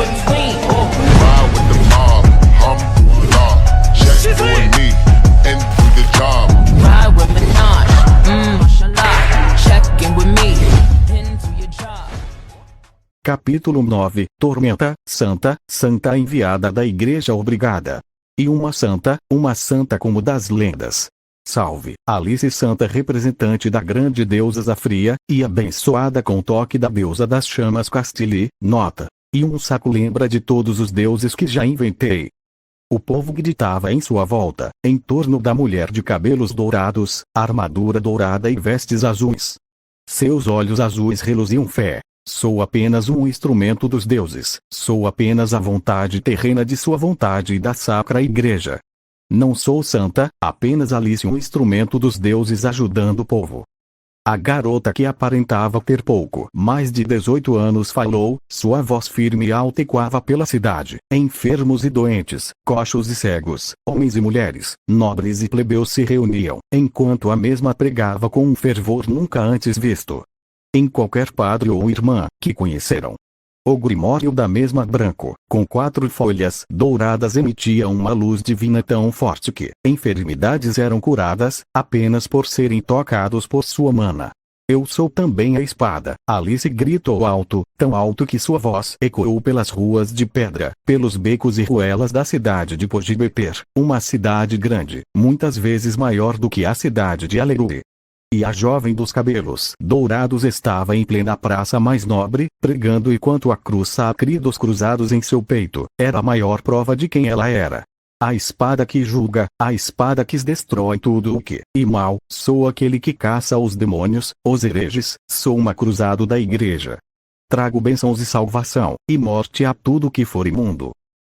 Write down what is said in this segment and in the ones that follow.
between. Ride with the mob, alhamdulillah. Check you and me, and do the job. Ride with Minaj, mashallah. Check in with me, into your job. Capítulo 9. Tormenta, Santa, Santa enviada da Igreja Obrigada. E uma santa como das lendas. Salve, Alice Santa representante da grande deusa Zafria, e abençoada com o toque da deusa das chamas Castile, nota. E um saco lembra de todos os deuses que já inventei. O povo gritava em sua volta, em torno da mulher de cabelos dourados, armadura dourada e vestes azuis. Seus olhos azuis reluziam fé. Sou apenas um instrumento dos deuses, sou apenas a vontade terrena de sua vontade e da sacra igreja. Não sou santa, apenas Alice um instrumento dos deuses ajudando o povo. A garota que aparentava ter pouco mais de 18 anos falou, sua voz firme e alta ecoava pela cidade, enfermos e doentes, coxos e cegos, homens e mulheres, nobres e plebeus se reuniam, enquanto a mesma pregava com um fervor nunca antes visto. Em qualquer padre ou irmã, que conheceram. O grimório da mesma branco, com 4 folhas douradas emitia uma luz divina tão forte que enfermidades eram curadas, apenas por serem tocados por sua mana. Eu sou também a espada, Alice gritou alto, tão alto que sua voz ecoou pelas ruas de pedra, pelos becos e ruelas da cidade de Pojibeper, uma cidade grande, muitas vezes maior do que a cidade de Aleruí. E a jovem dos cabelos dourados estava em plena praça mais nobre, pregando enquanto a cruz sacra dos cruzados em seu peito, era a maior prova de quem ela era. A espada que julga, a espada que destrói tudo o que é mal, sou aquele que caça os demônios, os hereges, sou uma cruzado da igreja. Trago bênçãos e salvação, e morte a tudo que for imundo.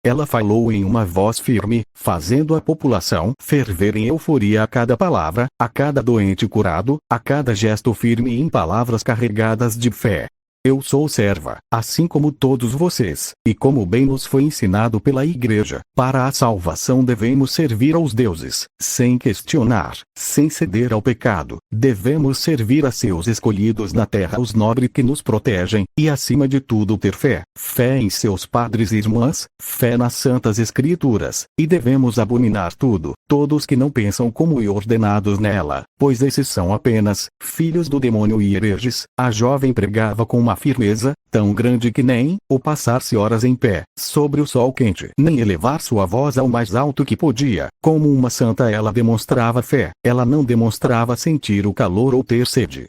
Ela falou em uma voz firme, fazendo a população ferver em euforia a cada palavra, a cada doente curado, a cada gesto firme em palavras carregadas de fé. Eu sou serva, assim como todos vocês, e como bem nos foi ensinado pela igreja, para a salvação devemos servir aos deuses, sem questionar, sem ceder ao pecado, devemos servir a seus escolhidos na terra os nobres que nos protegem, e acima de tudo ter fé, fé em seus padres e irmãs, fé nas santas escrituras, e devemos abominar tudo, todos que não pensam como e ordenados nela, pois esses são apenas, filhos do demônio e hereges. A jovem pregava com uma firmeza, tão grande que nem, o passar-se horas em pé, sobre o sol quente, nem elevar sua voz ao mais alto que podia, como uma santa ela demonstrava fé, ela não demonstrava sentir o calor ou ter sede.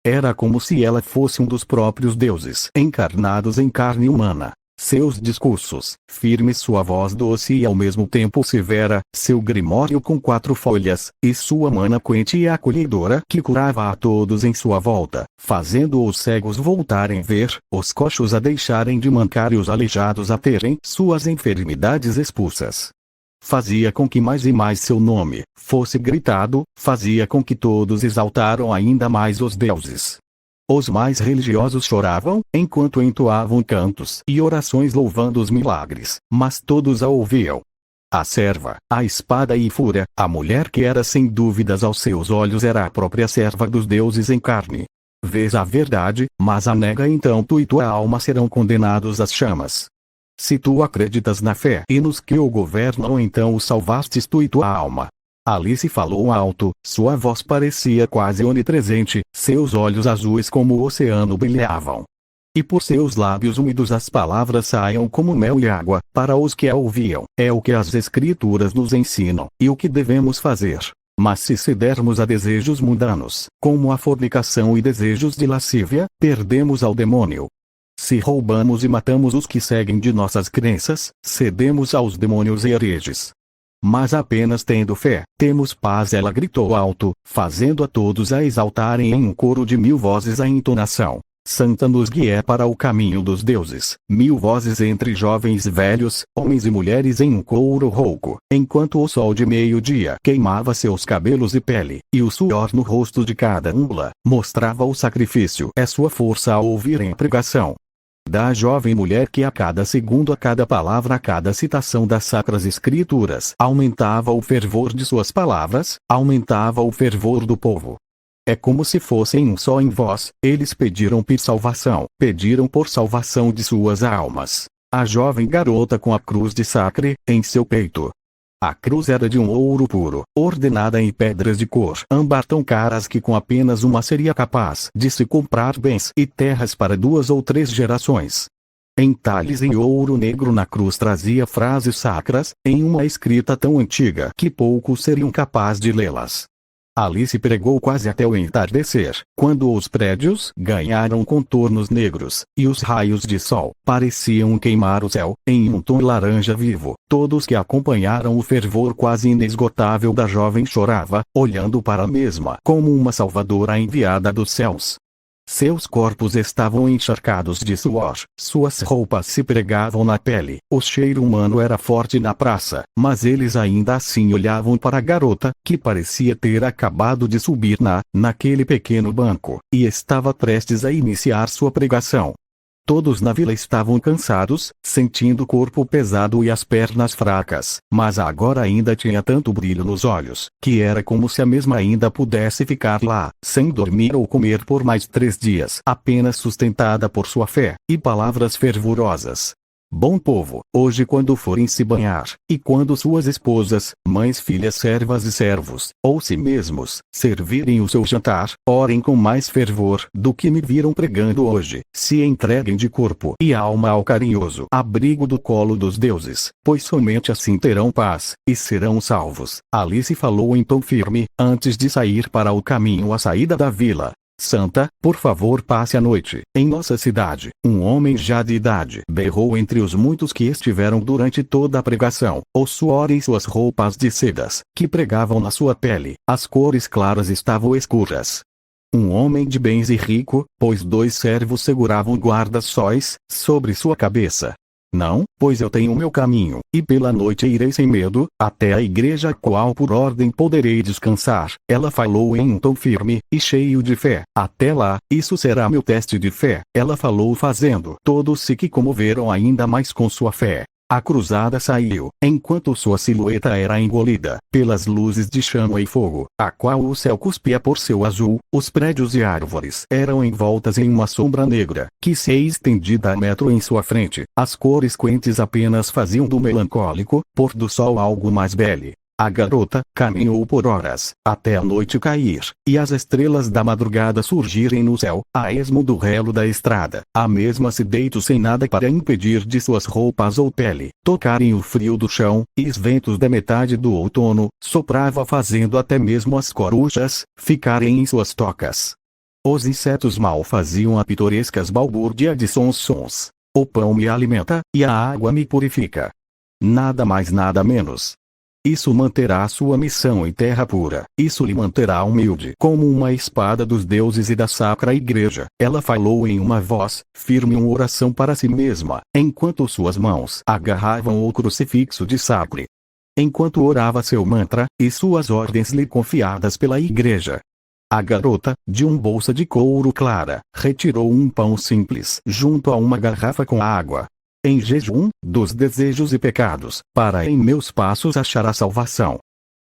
Era como se ela fosse um dos próprios deuses encarnados em carne humana. Seus discursos, firmes, sua voz doce e ao mesmo tempo severa, seu grimório com 4 folhas, e sua mana quente e acolhedora que curava a todos em sua volta, fazendo os cegos voltarem a ver, os coxos a deixarem de mancar e os aleijados a terem suas enfermidades expulsas. Fazia com que mais e mais seu nome fosse gritado, fazia com que todos exaltaram ainda mais os deuses. Os mais religiosos choravam, enquanto entoavam cantos e orações louvando os milagres, mas todos a ouviam. A serva, a espada e fúria, a mulher que era sem dúvidas aos seus olhos era a própria serva dos deuses em carne. Vês a verdade, mas a nega então tu e tua alma serão condenados às chamas. Se tu acreditas na fé e nos que o governam então o salvastes tu e tua alma. Alice falou alto, sua voz parecia quase onipresente, seus olhos azuis como o oceano brilhavam. E por seus lábios úmidos as palavras saíam como mel e água, para os que a ouviam, é o que as escrituras nos ensinam, e o que devemos fazer. Mas se cedermos a desejos mundanos, como a fornicação e desejos de lascívia, perdemos ao demônio. Se roubamos e matamos os que seguem de nossas crenças, cedemos aos demônios e hereges. Mas apenas tendo fé, temos paz, ela gritou alto, fazendo a todos a exaltarem em um coro de 1000 vozes a entonação. Santa nos guia para o caminho dos deuses, 1000 vozes entre jovens e velhos, homens e mulheres em um coro rouco, enquanto o sol de meio-dia queimava seus cabelos e pele, e o suor no rosto de cada mula, mostrava o sacrifício. É sua força a ouvirem a pregação da jovem mulher que a cada segundo, a cada palavra, a cada citação das sacras escrituras, aumentava o fervor de suas palavras, aumentava o fervor do povo. É como se fossem um só em vós, eles pediram por salvação de suas almas. a jovem garota com a cruz de sacre em seu peito. A cruz era de um ouro puro, ordenada em pedras de cor âmbar tão caras que com apenas uma seria capaz de se comprar bens e terras para 2 ou 3 gerações. Entalhes em ouro negro na cruz trazia frases sacras, em uma escrita tão antiga que poucos seriam capazes de lê-las. Alice pregou quase até o entardecer, quando os prédios ganharam contornos negros, e os raios de sol pareciam queimar o céu, em um tom laranja vivo. Todos que acompanharam o fervor quase inesgotável da jovem chorava, olhando para a mesma como uma salvadora enviada dos céus. Seus corpos estavam encharcados de suor, suas roupas se pregavam na pele, o cheiro humano era forte na praça, mas eles ainda assim olhavam para a garota, que parecia ter acabado de subir naquele pequeno banco, e estava prestes a iniciar sua pregação. Todos na vila estavam cansados, sentindo o corpo pesado e as pernas fracas, mas agora ainda tinha tanto brilho nos olhos, que era como se a mesma ainda pudesse ficar lá, sem dormir ou comer por mais 3 dias, apenas sustentada por sua fé e palavras fervorosas. Bom povo, hoje quando forem se banhar, e quando suas esposas, mães, filhas, servas e servos, ou si mesmos, servirem o seu jantar, orem com mais fervor do que me viram pregando hoje, se entreguem de corpo e alma ao carinhoso abrigo do colo dos deuses, pois somente assim terão paz, e serão salvos. Alice falou em tom firme, antes de sair para o caminho à saída da vila. Santa, por favor passe a noite em nossa cidade. Um homem já de idade berrou entre os muitos que estiveram durante toda a pregação. O suor em suas roupas de sedas, que pregavam na sua pele, as cores claras estavam escuras. Um homem de bens e rico, pois 2 servos seguravam guarda-sóis sobre sua cabeça. Não, pois eu tenho meu caminho, e pela noite irei sem medo, até a igreja a qual por ordem poderei descansar. Ela falou em um tom firme, e cheio de fé. Até lá, isso será meu teste de fé. Ela falou fazendo todos se que comoveram ainda mais com sua fé. A cruzada saiu, enquanto sua silhueta era engolida pelas luzes de chama e fogo, a qual o céu cuspia por seu azul. Os prédios e árvores eram envoltas em uma sombra negra, que se estendida a metro em sua frente. As cores quentes apenas faziam do melancólico pôr do sol algo mais belo. A garota caminhou por horas, até a noite cair, e as estrelas da madrugada surgirem no céu, a esmo do relo da estrada. A mesma se deitou sem nada para impedir de suas roupas ou pele tocarem o frio do chão, e os ventos da metade do outono soprava fazendo até mesmo as corujas ficarem em suas tocas. Os insetos mal faziam a pitorescas balbúrdia de sons. O pão me alimenta, e a água me purifica. Nada mais nada menos. Isso manterá sua missão em terra pura. Isso lhe manterá humilde como uma espada dos deuses e da sacra igreja. Ela falou em uma voz firme uma oração para si mesma, enquanto suas mãos agarravam o crucifixo de sacre. Enquanto orava seu mantra, e suas ordens lhe confiadas pela igreja. A garota, de um bolsa de couro clara, retirou um pão simples junto a uma garrafa com água. Em jejum, dos desejos e pecados, para em meus passos achar a salvação.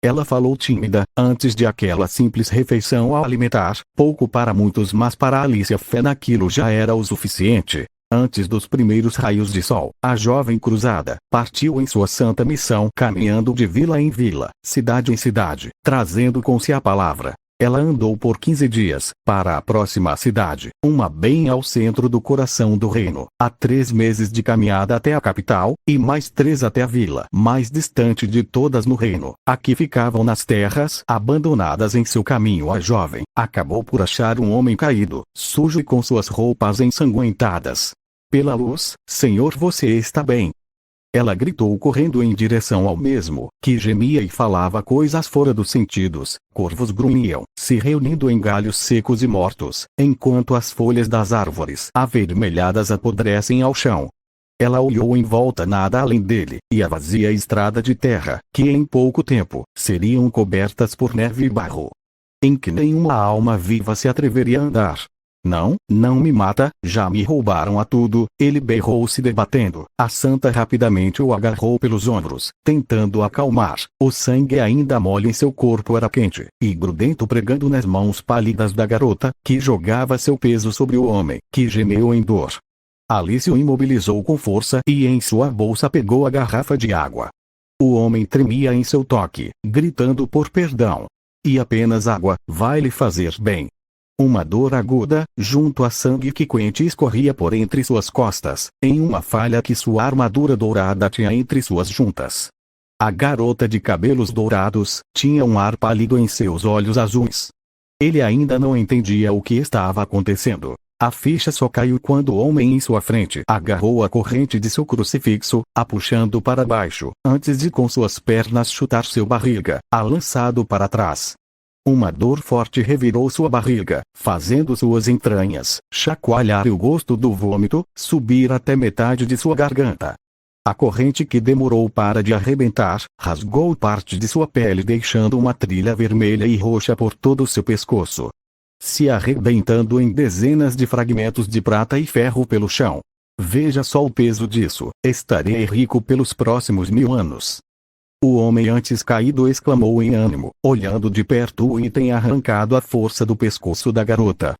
Ela falou tímida, antes de aquela simples refeição a alimentar, pouco para muitos mas para Alice a fé naquilo já era o suficiente. Antes dos primeiros raios de sol, a jovem cruzada partiu em sua santa missão caminhando de vila em vila, cidade em cidade, trazendo com si a palavra. Ela andou por 15 dias, para a próxima cidade, uma bem ao centro do coração do reino, há 3 meses de caminhada até a capital, e mais 3 até a vila mais distante de todas no reino. Aqui ficavam nas terras abandonadas em seu caminho. A jovem acabou por achar um homem caído, sujo e com suas roupas ensanguentadas. Pela luz, Senhor, você está bem. Ela gritou correndo em direção ao mesmo, que gemia e falava coisas fora dos sentidos. Corvos grunhiam, se reunindo em galhos secos e mortos, enquanto as folhas das árvores avermelhadas apodrecem ao chão. Ela olhou em volta, nada além dele, e a vazia estrada de terra, que em pouco tempo seriam cobertas por neve e barro, em que nenhuma alma viva se atreveria a andar. Não, não me mata, já me roubaram a tudo, ele berrou se debatendo. A santa rapidamente o agarrou pelos ombros, tentando acalmar. O sangue ainda mole em seu corpo era quente, e grudento pregando nas mãos pálidas da garota, que jogava seu peso sobre o homem, que gemeu em dor. Alice o imobilizou com força e em sua bolsa pegou a garrafa de água. O homem tremia em seu toque, gritando por perdão. E apenas água vai lhe fazer bem. Uma dor aguda, junto a sangue que quente escorria por entre suas costas, em uma falha que sua armadura dourada tinha entre suas juntas. A garota de cabelos dourados tinha um ar pálido em seus olhos azuis. Ele ainda não entendia o que estava acontecendo. A ficha só caiu quando o homem em sua frente agarrou a corrente de seu crucifixo, a puxando para baixo, antes de com suas pernas chutar seu barriga, a lançado para trás. Uma dor forte revirou sua barriga, fazendo suas entranhas chacoalhar e o gosto do vômito subir até metade de sua garganta. A corrente que demorou para de arrebentar, rasgou parte de sua pele deixando uma trilha vermelha e roxa por todo o seu pescoço, se arrebentando em dezenas de fragmentos de prata e ferro pelo chão. Veja só o peso disso, estarei rico pelos próximos 1000 anos. O homem antes caído exclamou em ânimo, olhando de perto o item arrancado à força do pescoço da garota.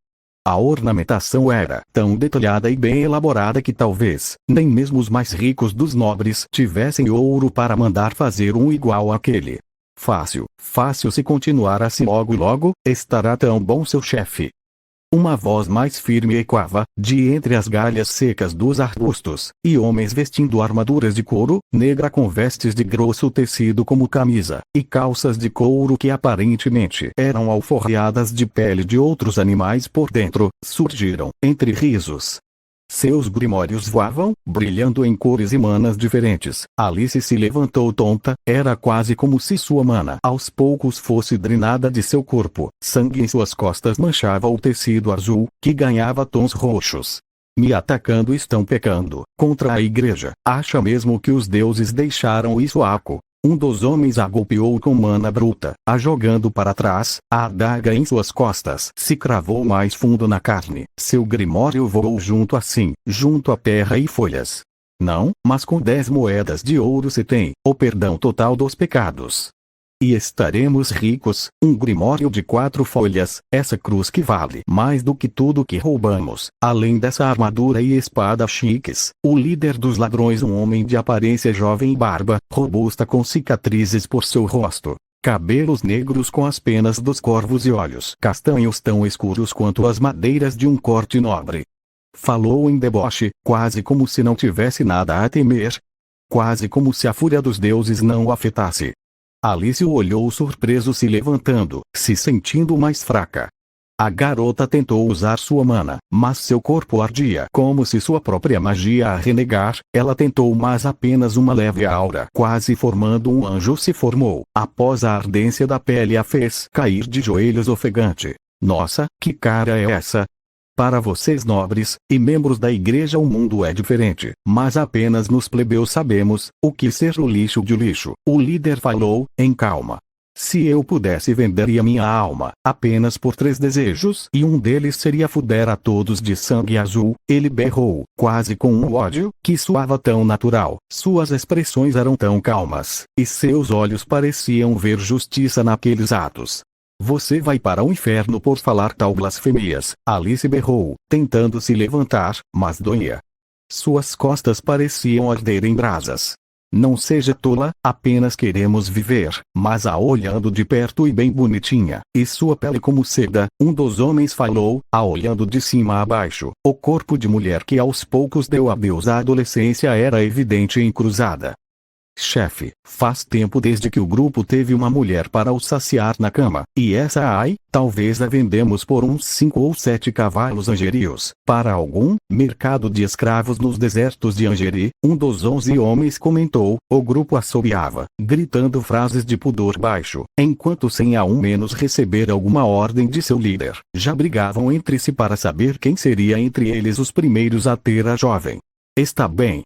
A ornamentação era tão detalhada e bem elaborada que talvez nem mesmo os mais ricos dos nobres tivessem ouro para mandar fazer um igual àquele. Fácil, fácil se continuar assim logo, estará tão bom seu chefe. Uma voz mais firme ecoava, de entre as galhas secas dos arbustos, e homens vestindo armaduras de couro negra com vestes de grosso tecido como camisa, e calças de couro que aparentemente eram alforriadas de pele de outros animais por dentro, surgiram, entre risos. Seus grimórios voavam, brilhando em cores e manas diferentes. Alice se levantou tonta, era quase como se sua mana aos poucos fosse drenada de seu corpo. Sangue em suas costas manchava o tecido azul, que ganhava tons roxos. Me atacando estão pecando contra a igreja. Acha mesmo que os deuses deixaram isso aco? Um dos homens a golpeou com mana bruta, a jogando para trás, a adaga em suas costas se cravou mais fundo na carne. Seu grimório voou junto a terra e folhas. Não, mas com 10 moedas de ouro se tem o perdão total dos pecados. E estaremos ricos, um grimório de 4 folhas, essa cruz que vale mais do que tudo que roubamos, além dessa armadura e espada chiques. O líder dos ladrões, um homem de aparência jovem e barba robusta com cicatrizes por seu rosto, cabelos negros com as penas dos corvos e olhos castanhos tão escuros quanto as madeiras de um corte nobre. Falou em deboche, quase como se não tivesse nada a temer. Quase como se a fúria dos deuses não o afetasse. Alice o olhou surpreso se levantando, se sentindo mais fraca. A garota tentou usar sua mana, mas seu corpo ardia como se sua própria magia a renegar. Ela tentou, mas apenas uma leve aura, quase formando um anjo, se formou. Após a ardência da pele a fez cair de joelhos ofegante. Nossa, que cara é essa? Para vocês nobres e membros da igreja o mundo é diferente, mas apenas nos plebeus sabemos o que ser o lixo de lixo. O líder falou, em calma. Se eu pudesse venderia minha alma, apenas por 3 desejos, e um deles seria fuder a todos de sangue azul. Ele berrou, quase com um ódio, que soava tão natural. Suas expressões eram tão calmas, e seus olhos pareciam ver justiça naqueles atos. Você vai para o inferno por falar tal blasfemias, Alice berrou, tentando se levantar, mas doía. Suas costas pareciam arder em brasas. Não seja tola, apenas queremos viver, mas a olhando de perto e bem bonitinha, e sua pele como seda, um dos homens falou, a olhando de cima a baixo. O corpo de mulher que aos poucos deu adeus à adolescência era evidente e encruzada. Chefe, faz tempo desde que o grupo teve uma mulher para o saciar na cama, e essa talvez a vendemos por uns 5 ou 7 cavalos angerios, para algum mercado de escravos nos desertos de Angeri. Um dos 11 homens comentou. O grupo assobiava, gritando frases de pudor baixo, enquanto sem ao menos receber alguma ordem de seu líder, já brigavam entre si para saber quem seria entre eles os primeiros a ter a jovem. Está bem,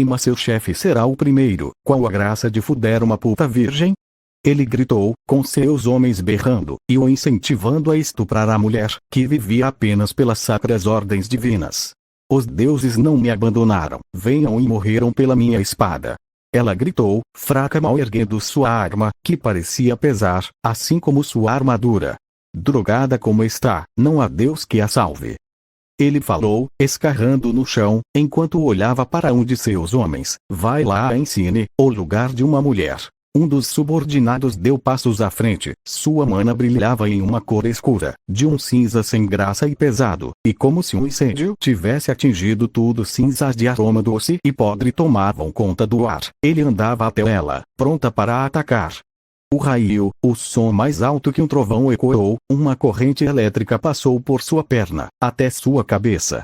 mas seu chefe será o primeiro. Qual a graça de fuder uma puta virgem? Ele gritou, com seus homens berrando, e o incentivando a estuprar a mulher, que vivia apenas pelas sacras ordens divinas. Os deuses não me abandonaram, venham e morreram pela minha espada. Ela gritou, fraca, mal erguendo sua arma, que parecia pesar, assim como sua armadura. Drogada como está, não há Deus que a salve. Ele falou, escarrando no chão, enquanto olhava para um de seus homens. Vai lá e ensine o lugar de uma mulher. Um dos subordinados deu passos à frente. Sua mana brilhava em uma cor escura, de um cinza sem graça e pesado, e como se um incêndio tivesse atingido tudo. Cinzas de aroma doce e podre tomavam conta do ar. Ele andava até ela, pronta para atacar. O raio, o som mais alto que um trovão ecoou, uma corrente elétrica passou por sua perna, até sua cabeça.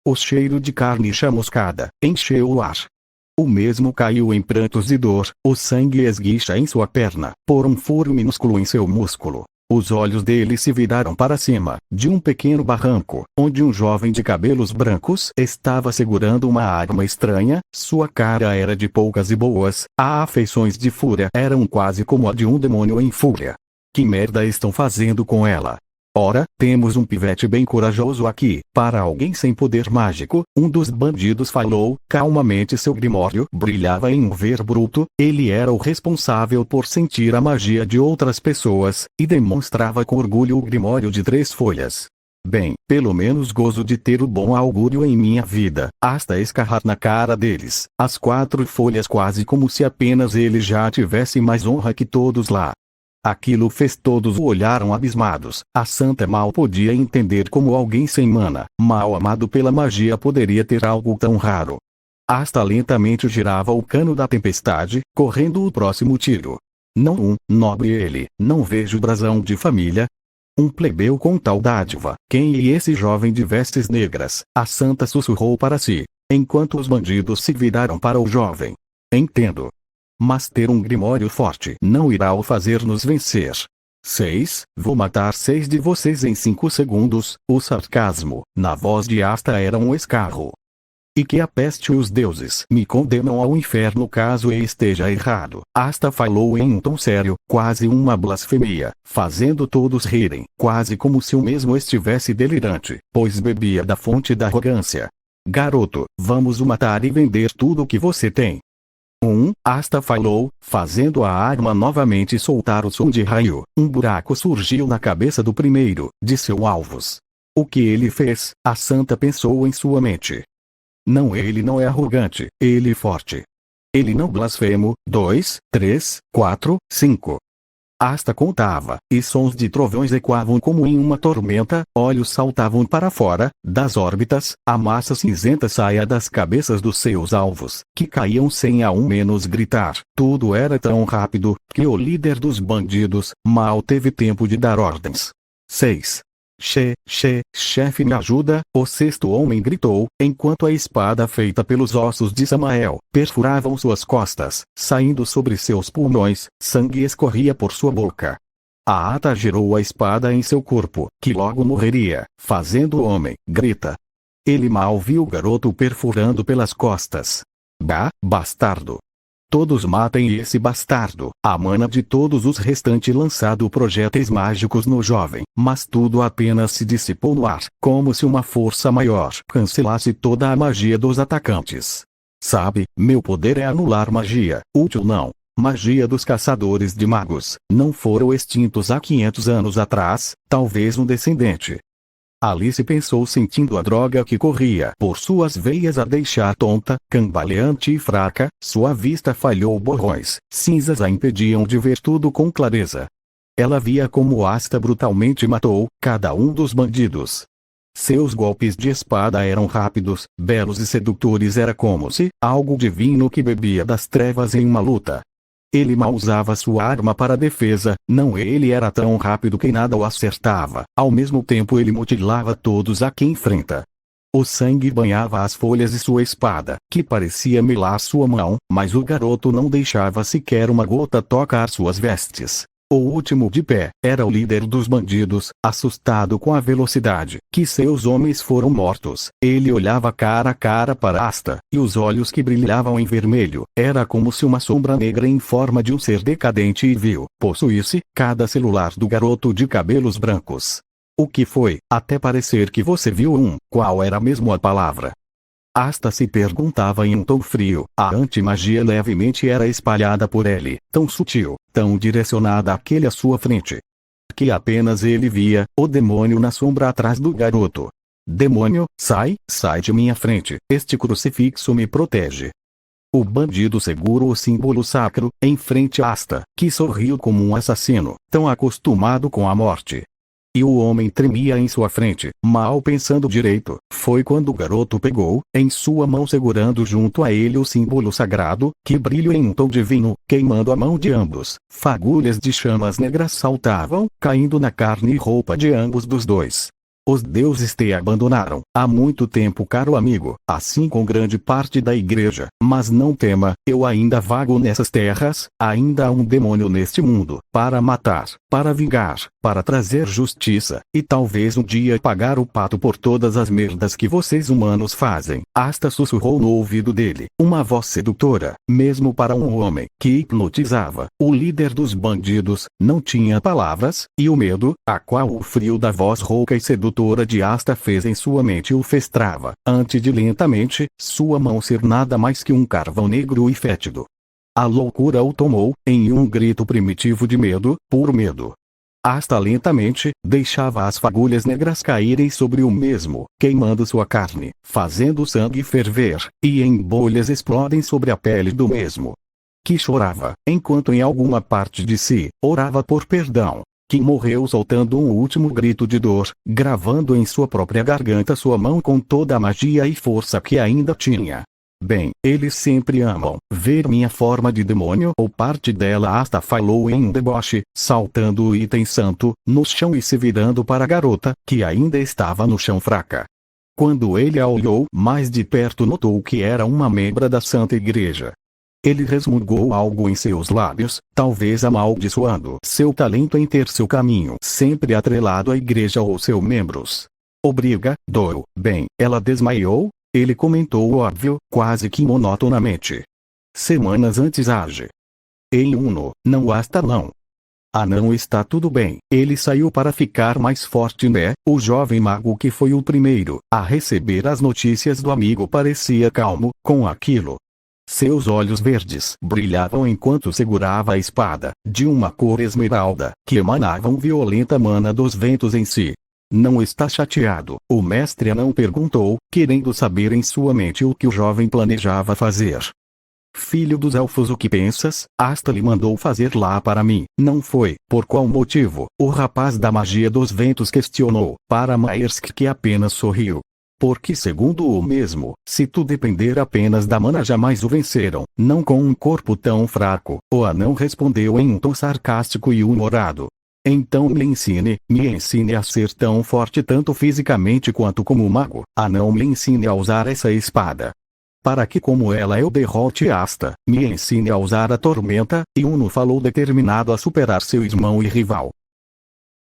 O cheiro de carne chamuscada encheu o ar. O mesmo caiu em prantos de dor, o sangue esguicha em sua perna, por um furo minúsculo em seu músculo. Os olhos dele se viraram para cima, de um pequeno barranco, onde um jovem de cabelos brancos estava segurando uma arma estranha. Sua cara era de poucas e boas, as afeições de fúria eram quase como a de um demônio em fúria. Que merda estão fazendo com ela? Ora, temos um pivete bem corajoso aqui. Para alguém sem poder mágico, um dos bandidos falou, calmamente. Seu grimório brilhava em um ver bruto. Ele era o responsável por sentir a magia de outras pessoas, e demonstrava com orgulho o grimório de 3 folhas. Bem, pelo menos gozo de ter o bom augúrio em minha vida, hasta escarrar na cara deles. As 4 folhas, quase como se apenas ele já tivesse mais honra que todos lá. Aquilo fez todos o olharam abismados. A santa mal podia entender como alguém sem mana, mal amado pela magia, poderia ter algo tão raro. Asta lentamente girava o cano da tempestade, correndo o próximo tiro. Não, nobre ele, não vejo brasão de família. Um plebeu com tal dádiva. Quem é esse jovem de vestes negras? A santa sussurrou para si, enquanto os bandidos se viraram para o jovem. Entendo. Mas ter um grimório forte não irá o fazer nos vencer. 6. Vou matar 6 de vocês em 5 segundos. O sarcasmo na voz de Asta era um escarro. E que a peste e os deuses me condenam ao inferno caso eu esteja errado. Asta falou em um tom sério, quase uma blasfemia, fazendo todos rirem, quase como se o mesmo estivesse delirante, pois bebia da fonte da arrogância. Garoto, vamos o matar e vender tudo o que você tem. Asta falou, fazendo a arma novamente soltar o som de raio. Um buraco surgiu na cabeça do primeiro de seus alvos. O que ele fez? A santa pensou em sua mente. Não, ele não é arrogante, ele é forte. Ele não blasfemo. 2, 3, 4, 5. Asta contava, e sons de trovões ecoavam como em uma tormenta. Olhos saltavam para fora das órbitas, a massa cinzenta saía das cabeças dos seus alvos, que caíam sem ao menos gritar. Tudo era tão rápido, que o líder dos bandidos mal teve tempo de dar ordens. 6. Chefe, me ajuda, o 6º homem gritou, enquanto a espada feita pelos ossos de Samael perfuravam suas costas, saindo sobre seus pulmões. Sangue escorria por sua boca. A Ata girou a espada em seu corpo, que logo morreria, fazendo o homem grita. Ele mal viu o garoto perfurando pelas costas. Bastardo! Todos matem esse bastardo. A mana de todos os restantes lançado projéteis mágicos no jovem, mas tudo apenas se dissipou no ar, como se uma força maior cancelasse toda a magia dos atacantes. Sabe, meu poder é anular magia, útil não. Magia dos caçadores de magos, não foram extintos há 500 anos atrás, talvez um descendente. Alice pensou, sentindo a droga que corria por suas veias a deixar tonta, cambaleante e fraca. Sua vista falhou, borrões cinzas a impediam de ver tudo com clareza. Ela via como Asta brutalmente matou cada um dos bandidos. Seus golpes de espada eram rápidos, belos e sedutores. Era como se algo divino que bebia das trevas em uma luta. Ele mal usava sua arma para defesa, não, ele era tão rápido que nada o acertava. Ao mesmo tempo ele mutilava todos a quem enfrenta. O sangue banhava as folhas de sua espada, que parecia melar sua mão, mas o garoto não deixava sequer uma gota tocar suas vestes. O último de pé era o líder dos bandidos, assustado com a velocidade que seus homens foram mortos. Ele olhava cara a cara para Asta, e os olhos que brilhavam em vermelho, era como se uma sombra negra em forma de um ser decadente e vil possuísse cada celular do garoto de cabelos brancos. O que foi? Até parecer que você viu qual era mesmo a palavra? Asta se perguntava em um tom frio. A antimagia levemente era espalhada por ele, tão sutil, tão direcionada àquele à sua frente, que apenas ele via o demônio na sombra atrás do garoto. Demônio, sai de minha frente, este crucifixo me protege. O bandido segura o símbolo sacro, em frente a Asta, que sorriu como um assassino, tão acostumado com a morte. E o homem tremia em sua frente, mal pensando direito. Foi quando o garoto pegou, em sua mão segurando junto a ele o símbolo sagrado, que brilhou em um tom divino, queimando a mão de ambos. Fagulhas de chamas negras saltavam, caindo na carne e roupa de ambos dos dois. Os deuses te abandonaram, há muito tempo, caro amigo, assim com grande parte da igreja. Mas não tema, eu ainda vago nessas terras, ainda há um demônio neste mundo, para matar, para vingar, para trazer justiça, e talvez um dia pagar o pato por todas as merdas que vocês humanos fazem. Asta sussurrou no ouvido dele, uma voz sedutora, mesmo para um homem, que hipnotizava. O líder dos bandidos, não tinha palavras, e o medo, a qual o frio da voz rouca e sedutora de Asta fez em sua mente o festrava, antes de lentamente, sua mão ser nada mais que um carvão negro e fétido. A loucura o tomou, em um grito primitivo de medo, puro medo. Asta lentamente, deixava as fagulhas negras caírem sobre o mesmo, queimando sua carne, fazendo o sangue ferver, e em bolhas explodem sobre a pele do mesmo. Que chorava, enquanto em alguma parte de si, orava por perdão. Que morreu soltando um último grito de dor, gravando em sua própria garganta sua mão com toda a magia e força que ainda tinha. Bem, eles sempre amam ver minha forma de demônio ou parte dela. Asta falou em um deboche, saltando o item santo, no chão e se virando para a garota, que ainda estava no chão fraca. Quando ele a olhou mais de perto, notou que era uma membra da Santa Igreja. Ele resmungou algo em seus lábios, talvez amaldiçoando seu talento em ter seu caminho sempre atrelado à igreja ou seus membros. Obrigado. Bem, ela desmaiou? Ele comentou o óbvio, quase que monotonamente. Semanas antes age. Ei Uno, não Asta não. Ah, não, está tudo bem. Ele saiu para ficar mais forte, né? O jovem mago, que foi o primeiro a receber as notícias do amigo, parecia calmo com aquilo. Seus olhos verdes brilhavam enquanto segurava a espada, de uma cor esmeralda, que emanava violenta mana dos ventos em si. Não está chateado? O mestre não perguntou, querendo saber em sua mente o que o jovem planejava fazer. Filho dos elfos, o que pensas? Asta lhe mandou fazer lá para mim, não foi? Por qual motivo? O rapaz da magia dos ventos questionou, para Maersk, que apenas sorriu. Porque, segundo o mesmo, se tu depender apenas da mana, jamais o venceram, não com um corpo tão fraco. O anão respondeu em um tom sarcástico e humorado. Então me ensine a ser tão forte tanto fisicamente quanto como mago. Anão, me ensine a usar essa espada. Para que como ela eu derrote Asta, me ensine a usar a tormenta. E Uno falou determinado a superar seu irmão e rival.